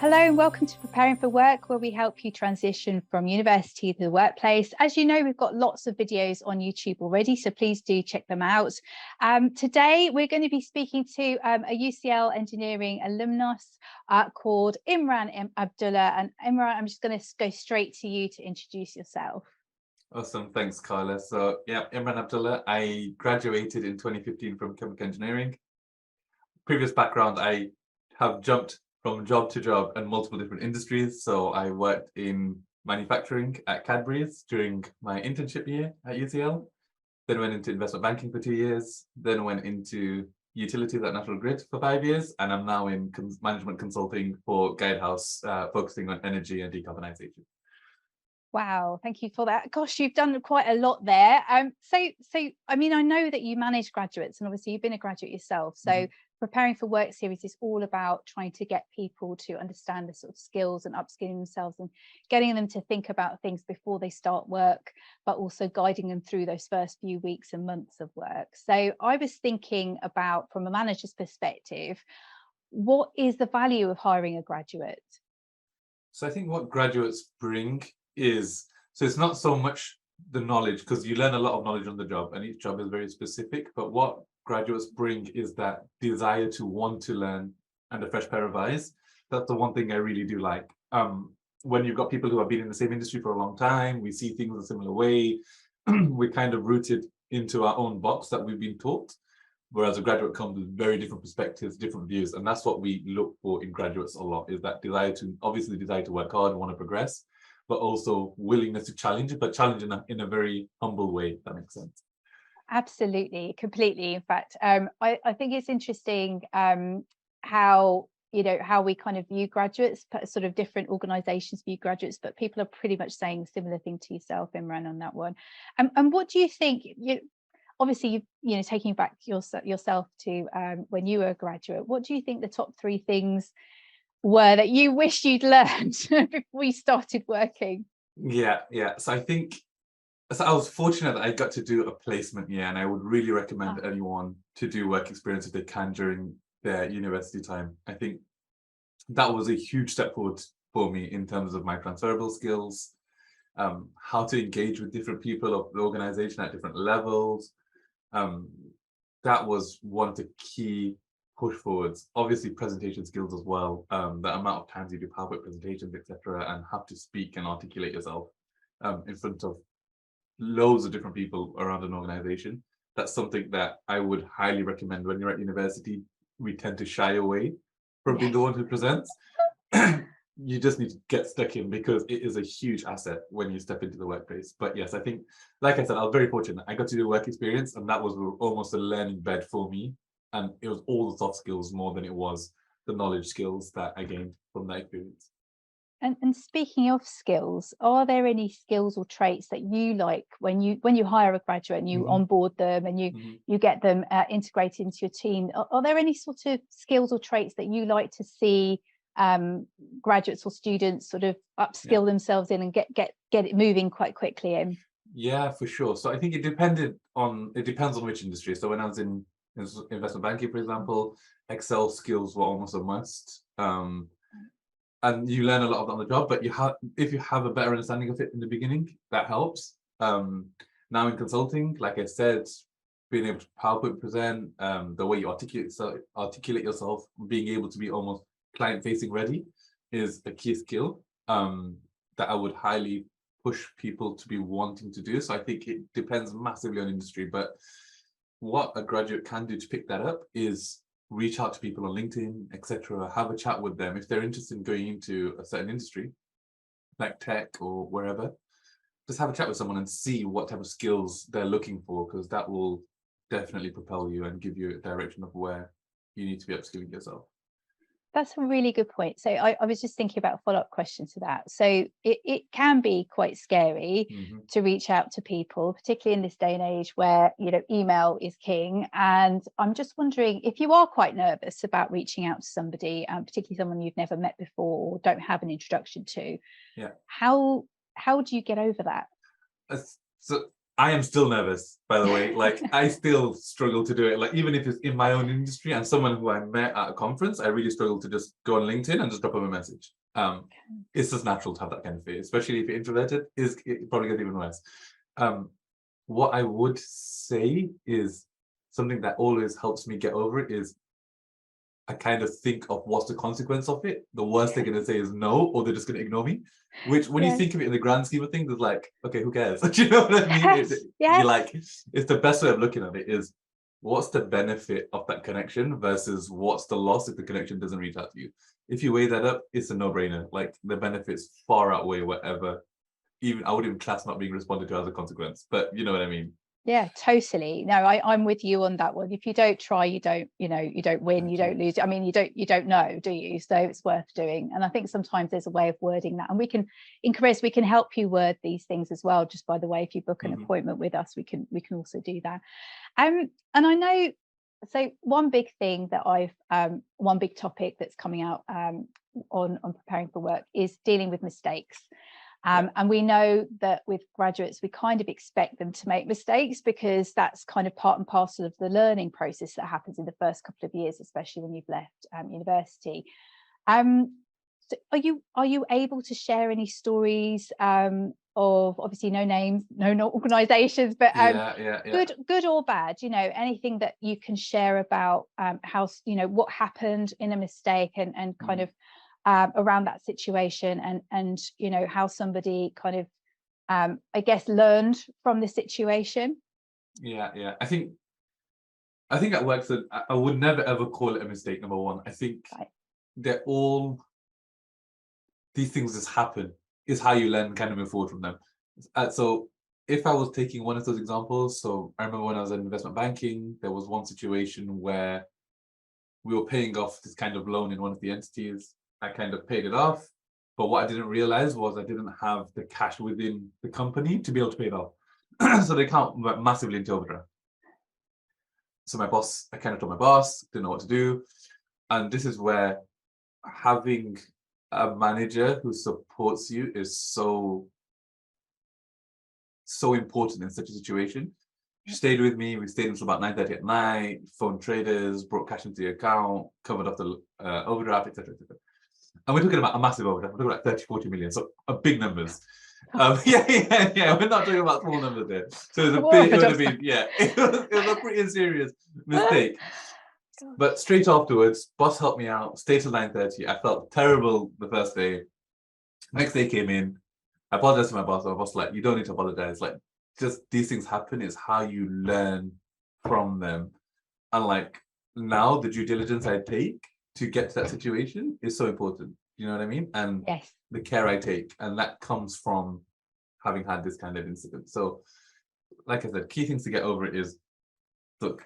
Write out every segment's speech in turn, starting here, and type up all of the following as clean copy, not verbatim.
Hello and welcome to Preparing for Work, where we help you transition from university to the workplace. As you know, we've got lots of videos on YouTube already, so please do check them out. Today, we're going to be speaking to a UCL engineering alumnus called Imran Abdullah. And Imran, I'm just going to go straight to you to introduce yourself. Awesome, thanks, Carla. So yeah, Imran Abdullah. I graduated in 2015 from chemical engineering. Previous background, I have jumped from job to job in multiple different industries. So I worked in manufacturing at Cadbury's during my internship year at UCL, then went into investment banking for 2 years, then went into utilities at National Grid for 5 years, and I'm now in management consulting for Guidehouse, focusing on energy and decarbonisation. Wow, thank you for that. Gosh, you've done quite a lot there. So I mean, I know that you manage graduates, and obviously you've been a graduate yourself. So Preparing for Work series is all about trying to get people to understand the sort of skills and upskilling themselves and getting them to think about things before they start work, but also guiding them through those first few weeks and months of work. So I was thinking about, from a manager's perspective, what is the value of hiring a graduate? So I think what graduates bring is, so it's not so much the knowledge, because you learn a lot of knowledge on the job and each job is very specific, but what graduates bring is that desire to want to learn and a fresh pair of eyes. That's the one thing I really do like. When you've got people who have been in the same industry for a long time, we see things a similar way. We're kind of rooted into our own box that we've been taught, whereas a graduate comes with very different perspectives, different views, and that's what we look for in graduates a lot, is that desire to work hard and want to progress, but also willingness to challenge it, but challenge in a very humble way, if that makes sense. Absolutely, completely. In fact, I think it's interesting how we kind of view graduates, sort of different organisations view graduates, but people are pretty much saying a similar thing to yourself, Imran, on that one. And what do you think? Obviously, taking back yourself to when you were a graduate, what do you think the top 3 things were that you wish you'd learned before you started working? Yeah. So I was fortunate that I got to do a placement year, and I would really recommend anyone to do work experience if they can during their university time. I think that was a huge step forward for me in terms of my transferable skills, how to engage with different people of the organization at different levels. That was one of the key push forwards. Obviously, presentation skills as well. The amount of times you do PowerPoint presentations, etc., and have to speak and articulate yourself in front of loads of different people around an organization. That's something that I would highly recommend. When you're at university, we tend to shy away from being the one who presents. You just need to get stuck in, because it is a huge asset when you step into the workplace. But yes, I think, like I said, I was very fortunate. I got to do work experience, and that was almost a learning bed for me. And it was all the soft skills more than it was the knowledge skills that I gained from that experience. And speaking of skills, are there any skills or traits that you like when you hire a graduate and you onboard them and you get them integrated into your team? Are there any sort of skills or traits that you like to see graduates or students sort of upskill themselves in and get it moving quite quickly in? Yeah, for sure. So I think it depends on which industry. So when I was in investment banking, for example, Excel skills were almost a must. And you learn a lot of that on the job, but if you have a better understanding of it in the beginning, that helps. Now in consulting, like I said, being able to PowerPoint present, the way you articulate yourself, being able to be almost client-facing ready is a key skill that I would highly push people to be wanting to do. So I think it depends massively on industry, but what a graduate can do to pick that up is reach out to people on LinkedIn, etc., have a chat with them if they're interested in going into a certain industry, like tech or wherever. Just have a chat with someone and see what type of skills they're looking for, because that will definitely propel you and give you a direction of where you need to be upskilling yourself. That's a really good point. So I was just thinking about a follow-up question to that. So it can be quite scary to reach out to people, particularly in this day and age where, email is king. And I'm just wondering, if you are quite nervous about reaching out to somebody, particularly someone you've never met before or don't have an introduction to, how do you get over that? So I am still nervous, by the way. Like, I still struggle to do it. Like, even if it's in my own industry and someone who I met at a conference, I really struggle to just go on LinkedIn and just drop them a message. It's just natural to have that kind of fear, especially if you're introverted. It probably gets even worse. What I would say is something that always helps me get over it is I kind of think of what's the consequence of it. The worst they're going to say is no, or they're just going to ignore me. Which, when you Yes. think of it in the grand scheme of things, it's like, okay, who cares? Do you know what I mean? Yes. You're Yes. like, it's the best way of looking at it is what's the benefit of that connection versus what's the loss if the connection doesn't reach out to you. If you weigh that up, it's a no-brainer. Like, the benefits far outweigh whatever. Even I would even class not being responded to as a consequence, but you know what I mean. Yeah, totally. No, I'm with you on that one. If you don't try, you don't, you don't win, you don't lose. I mean, you don't know, do you? So it's worth doing. And I think sometimes there's a way of wording that. And we can, in careers, we can help you word these things as well. Just by the way, if you book an appointment with us, we can also do that. And I know, so one big thing that one big topic that's coming out on preparing for work is dealing with mistakes. And we know that with graduates, we kind of expect them to make mistakes because that's kind of part and parcel of the learning process that happens in the first couple of years, especially when you've left university. So are you able to share any stories of, obviously no names, no organizations, but good or bad, anything that you can share about how, what happened in a mistake and kind of around that situation and how somebody kind of I guess learned from the situation. I think at work that I would never ever call it a mistake. Number one, I think they're all, these things just happen. Is how you learn, kind of move forward from them. So if I was taking one of those examples, so I remember when I was in investment banking, there was one situation where we were paying off this kind of loan in one of the entities. I kind of paid it off, but what I didn't realize was I didn't have the cash within the company to be able to pay it off. So the account went massively into overdraft. So I kind of told my boss, didn't know what to do. And this is where having a manager who supports you is so important in such a situation. She stayed with me. We stayed until about 9:30 at night, phoned traders, brought cash into the account, covered up the overdraft, etc. And we're talking about a massive overdraft. We're talking about 30-40 million, so big numbers. We're not talking about small numbers there. So it would have been, it was a pretty serious mistake. But straight afterwards, boss helped me out, stayed till 9:30. I felt terrible the first day. Next day came in, I apologized to my boss. My boss was like, you don't need to apologize. Like, just these things happen. It's how you learn from them. And like, now the due diligence I take to get to that situation is so important. You know what I mean? And the care I take, and that comes from having had this kind of incident. So, like I said, key things to get over it is, look,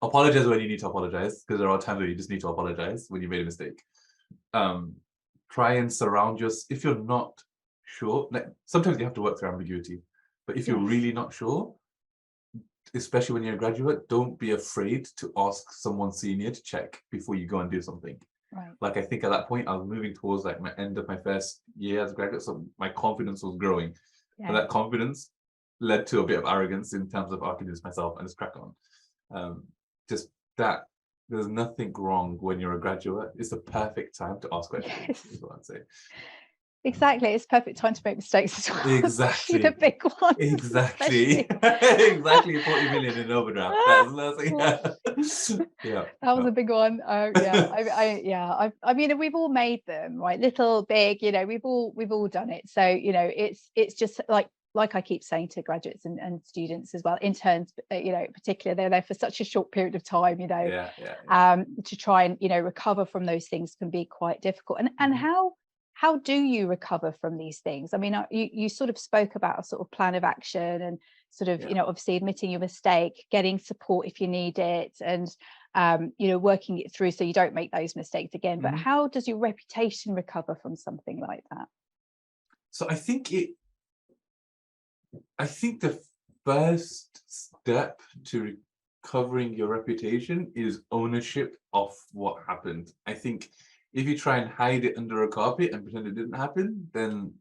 apologize when you need to apologize, because there are times where you just need to apologize when you made a mistake. Try and surround yourself. If you're not sure, like, sometimes you have to work through ambiguity, but if you're really not sure, especially when you're a graduate, don't be afraid to ask someone senior to check before you go and do something. Like, I think at that point I was moving towards like my end of my first year as a graduate, so my confidence was growing. And that confidence led to a bit of arrogance in terms of, I can do this myself and just crack on. Just that there's nothing wrong when you're a graduate. It's the perfect time to ask questions, is what I'd say. Exactly, it's perfect time to make mistakes as well. Exactly, the big one. exactly. 40 million in overdraft. That was a big one. I mean, we've all made them, right? Little, big, we've all done it. So it's just like I keep saying to graduates and students as well, interns, particularly, they're there for such a short period of time, to try and recover from those things can be quite difficult. And how do you recover from these things? I mean, you sort of spoke about a sort of plan of action and sort of, obviously admitting your mistake, getting support if you need it, and, working it through so you don't make those mistakes again. But how does your reputation recover from something like that? So I think the first step to recovering your reputation is ownership of what happened. I think if you try and hide it under a carpet and pretend it didn't happen, then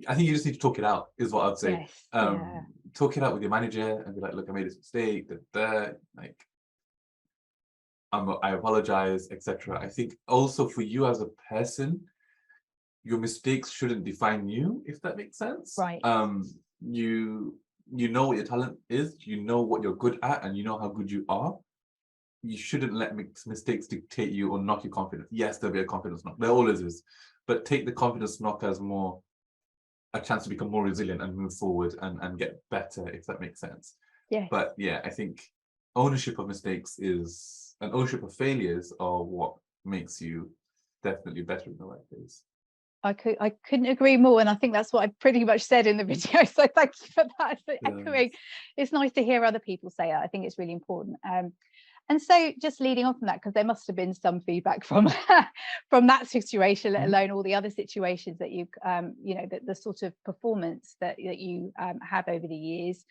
I think you just need to talk it out, is what I'd say. Yes. Yeah. Talk it out with your manager and be like, look, I made this mistake, like, I apologize, etc. I think also for you as a person, your mistakes shouldn't define you, if that makes sense. Right. You know what your talent is, you know what you're good at, and you know how good you are. You shouldn't let mistakes dictate you or knock your confidence. Yes, there'll be a confidence knock. There always is. But take the confidence knock as more a chance to become more resilient and move forward and get better, if that makes sense. Yes. But yeah, I think ownership of mistakes and ownership of failures are what makes you definitely better in the workplace. I couldn't agree more, and I think that's what I pretty much said in the video. So thank you for that. So echoing, it's nice to hear other people say it. I think it's really important. And so just leading on from that, because there must have been some feedback from from that situation, let alone all the other situations that you the sort of performance that you have over the years.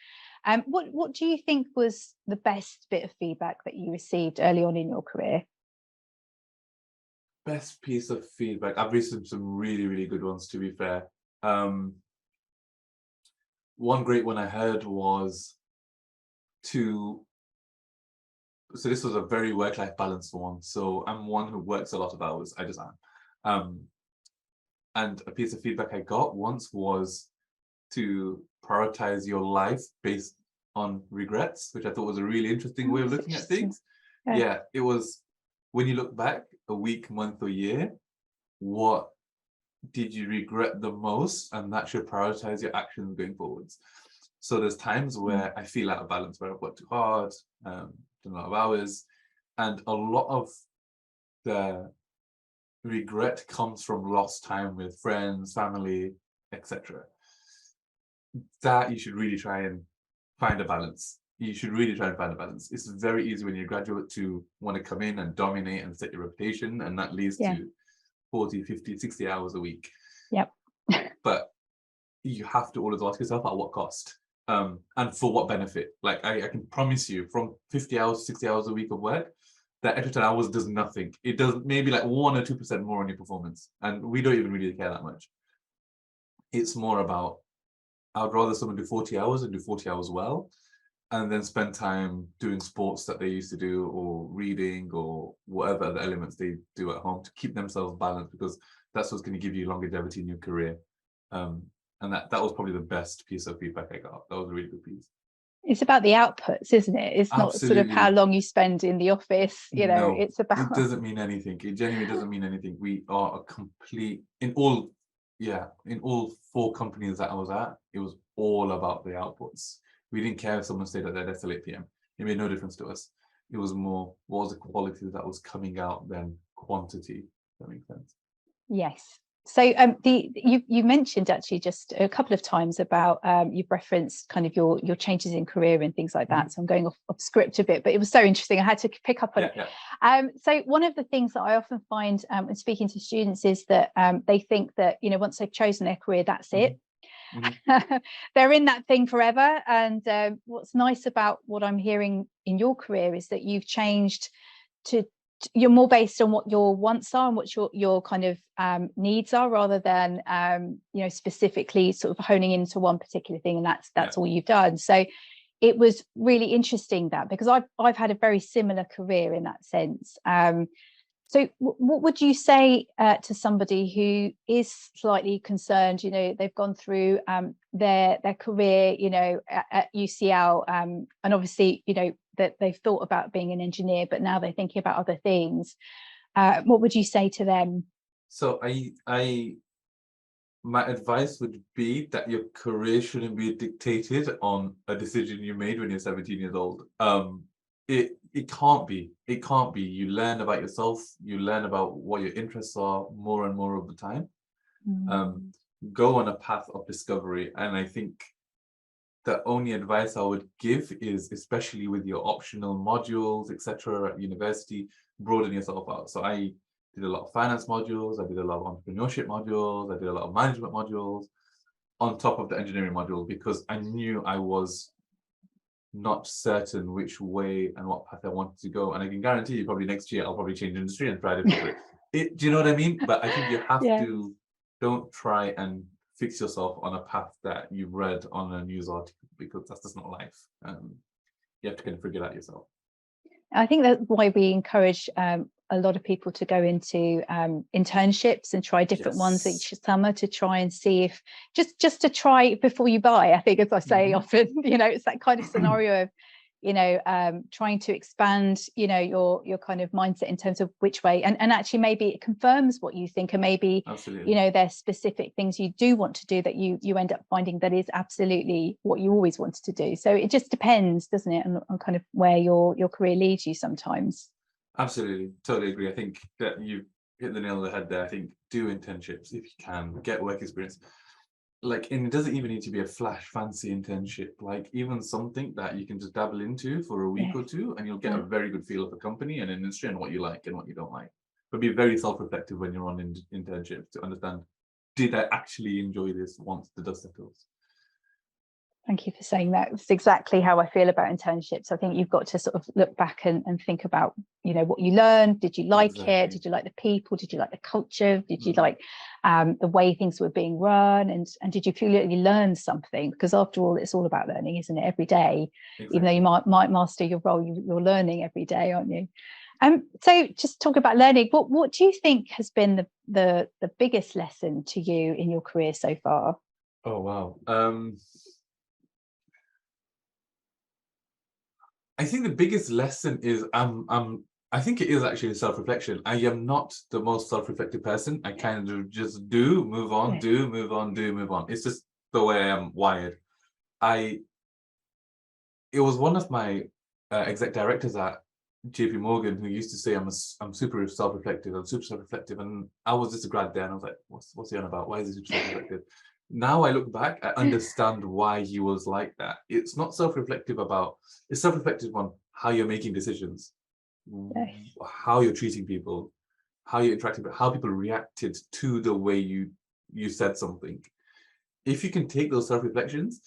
What do you think was the best bit of feedback that you received early on in your career? Best piece of feedback. I've received some really, really good ones, to be fair. One great one I heard was so this was a very work-life balance one. So I'm one who works a lot of hours. I just am. And a piece of feedback I got once was to prioritize your life based on regrets, which I thought was a really interesting way of looking at things. Yeah, it was when you look back a week, month, or year, what did you regret the most? And that should prioritize your actions going forwards. So there's times where I feel out of balance, where I've worked too hard, done a lot of hours, and a lot of the regret comes from lost time with friends, family, etc. That you should really try and find a balance. You should really try and find a balance. It's very easy when you're a graduate to want to come in and dominate and set your reputation, and that leads to 40, 50, 60 hours a week. Yep. But you have to always ask yourself, at what cost? And for what benefit? Like I can promise you, from 50 hours, 60 hours a week of work, that extra 10 hours does nothing. It does maybe like 1 or 2% more on your performance. And we don't even really care that much. It's more about, I would rather someone do 40 hours and do 40 hours well, and then spend time doing sports that they used to do, or reading, or whatever other elements they do at home to keep themselves balanced, because that's what's going to give you longevity in your career. And that was probably the best piece of feedback I got. That was a really good piece. It's about the outputs, isn't it? It's not sort of how long you spend in the office. No, it's about. It doesn't mean anything. It genuinely doesn't mean anything. We are a complete in all 4 companies that I was at. It was all about the outputs. We didn't care if someone stayed at their desk till 8 p.m. It made no difference to us. It was more, what was the quality that was coming out than quantity. If that makes sense. Yes. So you mentioned actually just a couple of times about you've referenced kind of your changes in career and things like that. So I'm going off script a bit, but it was so interesting. I had to pick up on it. So one of the things that I often find when speaking to students is that they think that, once they've chosen their career, that's it. They're in that thing forever. And what's nice about what I'm hearing in your career is that you've changed to you're more based on what your wants are and what your kind of needs are, rather than specifically sort of honing into one particular thing, and that's all you've done. So it was really interesting that, because I've had a very similar career in that sense. So what would you say to somebody who is slightly concerned? They've gone through their career, at UCL, and obviously, that they've thought about being an engineer, but now they're thinking about other things. What would you say to them? So my advice would be that your career shouldn't be dictated on a decision you made when you're 17 years old. It can't be. It can't be. You learn about yourself. You learn about what your interests are more and more over time. Go on a path of discovery. And I think the only advice I would give is, especially with your optional modules, etc., at university, broaden yourself out. So I did a lot of finance modules. I did a lot of entrepreneurship modules. I did a lot of management modules on top of the engineering module, because I knew I was not certain which way and what path I wanted to go. And I can guarantee you, probably next year I'll probably change industry and try to do it. Do you know what I mean? But I think you have to, don't try and fix yourself on a path that you've read on a news article, because that's just not life. You have to kind of figure that yourself. I think that's why we encourage a lot of people to go into internships and try different ones each summer to try and see if just to try before you buy. I think, as I say often, it's that kind of scenario of trying to expand your kind of mindset in terms of which way, and actually maybe it confirms what you think, and maybe absolutely, there's specific things you do want to do that you end up finding that is absolutely what you always wanted to do. So it just depends, doesn't it, on kind of where your career leads you sometimes. Absolutely, totally agree. I think that you hit the nail on the head there. I think do internships if you can, get work experience. Like, and it doesn't even need to be a flash fancy internship, like even something that you can just dabble into for a week or two, and you'll get a very good feel of the company and industry and what you like and what you don't like. But be very self-reflective when you're on internships to understand, did I actually enjoy this once the dust settles? Thank you for saying that. It's exactly how I feel about internships. I think you've got to sort of look back and think about, what you learned. Did you like it? Did you like the people? Did you like the culture? Did you like the way things were being run? And did you feel that you learned something? Because after all, it's all about learning, isn't it? Every day, even though you might master your role, you're learning every day, aren't you? So just talk about learning. What do you think has been the biggest lesson to you in your career so far? Oh, wow. I think the biggest lesson is I think it is actually self-reflection. I am not the most self-reflective person. I kind of just do, move on, do, move on, do, move on. It's just the way I am wired. It was one of my exec directors at JP Morgan who used to say I'm super self-reflective, and I was just a grad there, and I was like, what's he on about? Why is he super self-reflective? Now I look back, I understand why he was like that. It's not self-reflective it's self-reflective on how you're making decisions, how you're treating people, how you're interacting, how people reacted to the way you said something. If you can take those self-reflections,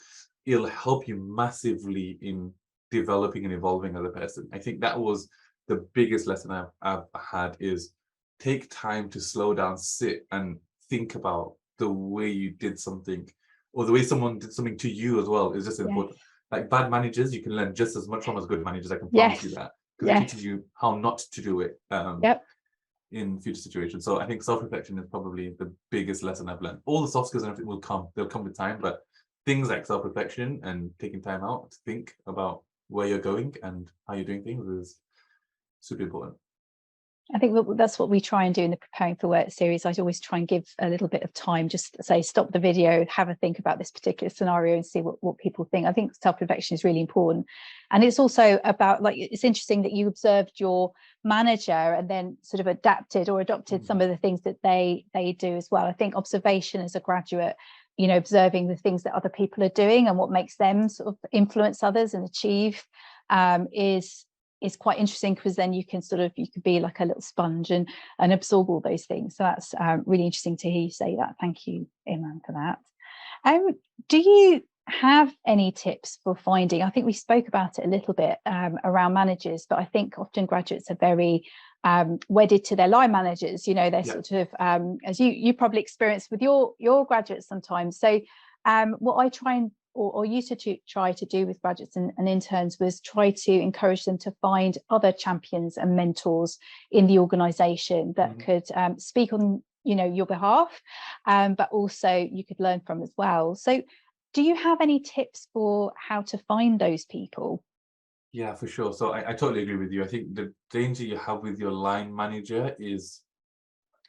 it'll help you massively in developing and evolving as a person. I think that was the biggest lesson I've had, is take time to slow down, sit and think about the way you did something, or the way someone did something to you as well, is just important. Like bad managers, you can learn just as much from as good managers. I can promise you that, because it teaches you how not to do it in future situations. So I think self-reflection is probably the biggest lesson I've learned. All the soft skills and everything will come; they'll come with time. But things like self-reflection and taking time out to think about where you're going and how you're doing things is super important. I think that's what we try and do in the Preparing for Work series. I always try and give a little bit of time, just say, stop the video, have a think about this particular scenario and see what people think. I think self-reflection is really important. And it's also about, like, it's interesting that you observed your manager and then sort of adapted or adopted some of the things that they do as well. I think observation as a graduate, observing the things that other people are doing and what makes them sort of influence others and achieve is quite interesting, because then you could be like a little sponge and absorb all those things. So that's really interesting to hear you say that. Thank you, Imran, for that. Do you have any tips for finding, I think we spoke about it a little bit around managers, but I think often graduates are very wedded to their line managers. They're sort of, as you probably experienced with your graduates sometimes. So what I try and or used to try to do with graduates and interns was try to encourage them to find other champions and mentors in the organization that could speak on your behalf, but also you could learn from as well. So do you have any tips for how to find those people? Yeah, for sure. So I totally agree with you. I think the danger you have with your line manager is,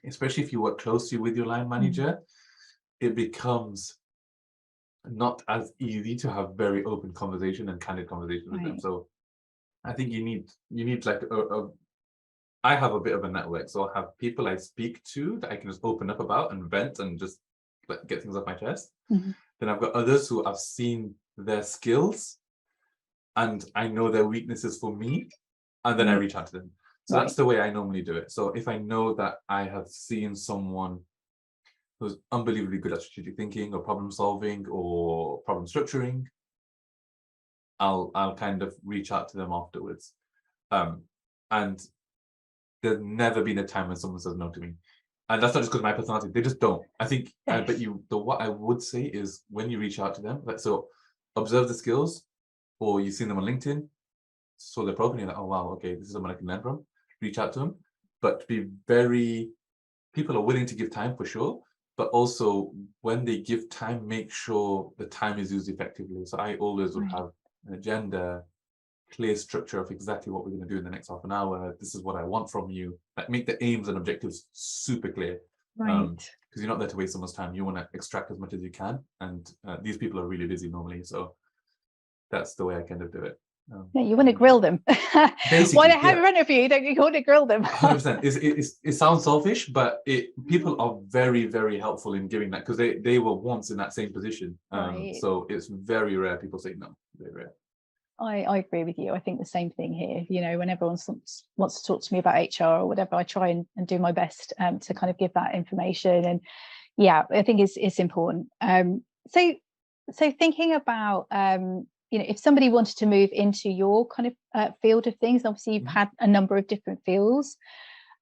especially if you work closely with your line manager, it becomes not as easy to have very open conversation and candid conversation with them. So I think you need like I have a bit of a network, so I have people I speak to that I can just open up about and vent and just like get things off my chest. Then I've got others who I've seen their skills and I know their weaknesses for me, and then I reach out to them. So that's the way I normally do it. So if I know that I have seen someone who's unbelievably good at strategic thinking or problem solving or problem structuring, I'll kind of reach out to them afterwards. And there's never been a time when someone says no to me. And that's not just because of my personality. They just don't. I think, Yes. but what I would say is when you reach out to them, like, so observe the skills, or you've seen them on LinkedIn, saw their profile, and you're like, oh wow, okay, this is someone I can learn from. Reach out to them, but people are willing to give time for sure, but also when they give time, make sure the time is used effectively. So I always would Right. have an agenda, clear structure of exactly what we're going to do in the next half an hour. This is what I want from you. Like, make the aims and objectives super clear. Right. Because you're not there to waste someone's time. You want to extract as much as you can. And these people are really busy normally. So that's the way I kind of do it. Yeah, you want to grill them. Why Basically, they have yeah. an interview? Don't you want to grill them? 100%. It sounds selfish, but people are very, very helpful in giving that, because they were once in that same position. Right. So it's very rare people say no. Very rare. I agree with you. I think the same thing here. You know, when everyone wants to talk to me about HR or whatever, I try and do my best to kind of give that information. And yeah, I think it's important. So thinking about you know, if somebody wanted to move into your kind of field of things, obviously you've had a number of different fields.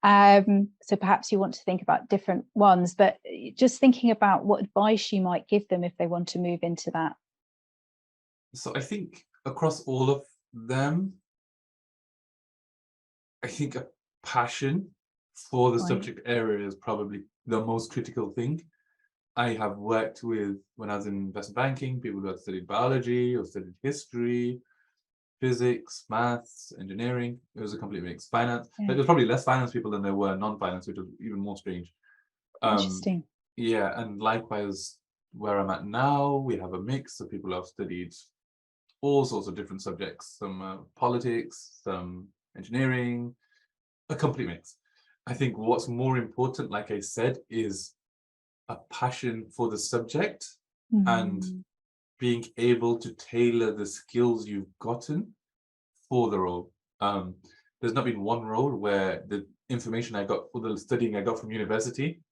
So perhaps you want to think about different ones, but just thinking about what advice you might give them if they want to move into that. So I think across all of them, I think a passion for the Right. subject area is probably the most critical thing. I have worked with, when I was in investment banking, people who had studied biology or studied history, physics, maths, engineering. It was a complete mix. Finance. Yeah. Like, there's probably less finance people than there were non-finance, which is even more strange. Interesting. Yeah, and likewise, where I'm at now, we have a mix of people who have studied all sorts of different subjects, some politics, some engineering, a complete mix. I think what's more important, like I said, is a passion for the subject and being able to tailor the skills you've gotten for the role. There's not been one role where the information I got, or the studying I got from university,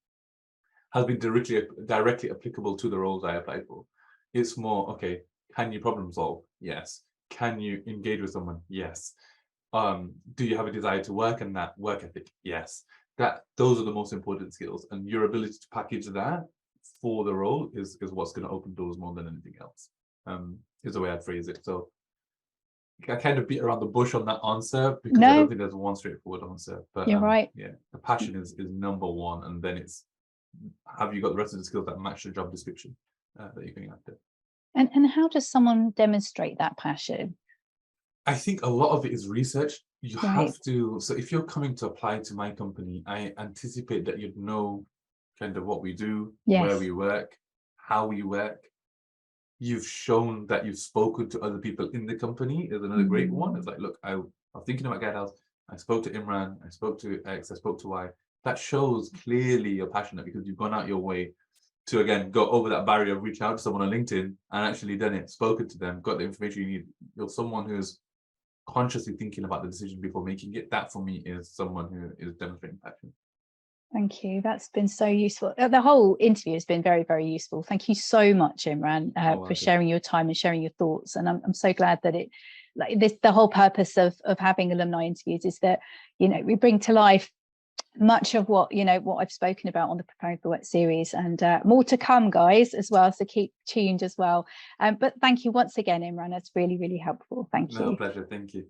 has been directly applicable to the roles I applied for. It's more, okay, can you problem solve? Yes. Can you engage with someone? Yes. Do you have a desire to work, and that work ethic? Yes. Those are the most important skills, and your ability to package that for the role is what's going to open doors more than anything else. Is the way I'd phrase it. So I kind of beat around the bush on that answer, because I don't think there's one straightforward answer. But you're right. yeah, the passion is number one, and then it's, have you got the rest of the skills that match the job description that you're going after? And how does someone demonstrate that passion? I think a lot of it is research. You Right. have to. So if you're coming to apply to my company, I anticipate that you'd know kind of what we do, where Yes. we work, how we work. You've shown that you've spoken to other people in the company is another great one. It's like, look, I'm thinking about Guidehouse. I spoke to Imran. I spoke to X. I spoke to Y. That shows clearly you're passionate, because you've gone out your way to, again, go over that barrier of reach out to someone on LinkedIn and actually done it, spoken to them, got the information you need. You're someone who's consciously thinking about the decision before making it. That for me is someone who is demonstrating passion. Thank you. That's been so useful. The whole interview has been very, very useful. Thank you so much, Imran, for sharing your time and sharing your thoughts. And I'm so glad that the whole purpose of having alumni interviews is that, you know, we bring to life much of what I've spoken about on the Preparing for Work series, and more to come, guys, as well. So keep tuned as well. But thank you once again, Imran. That's really, really helpful. Thank you. No, pleasure. Thank you.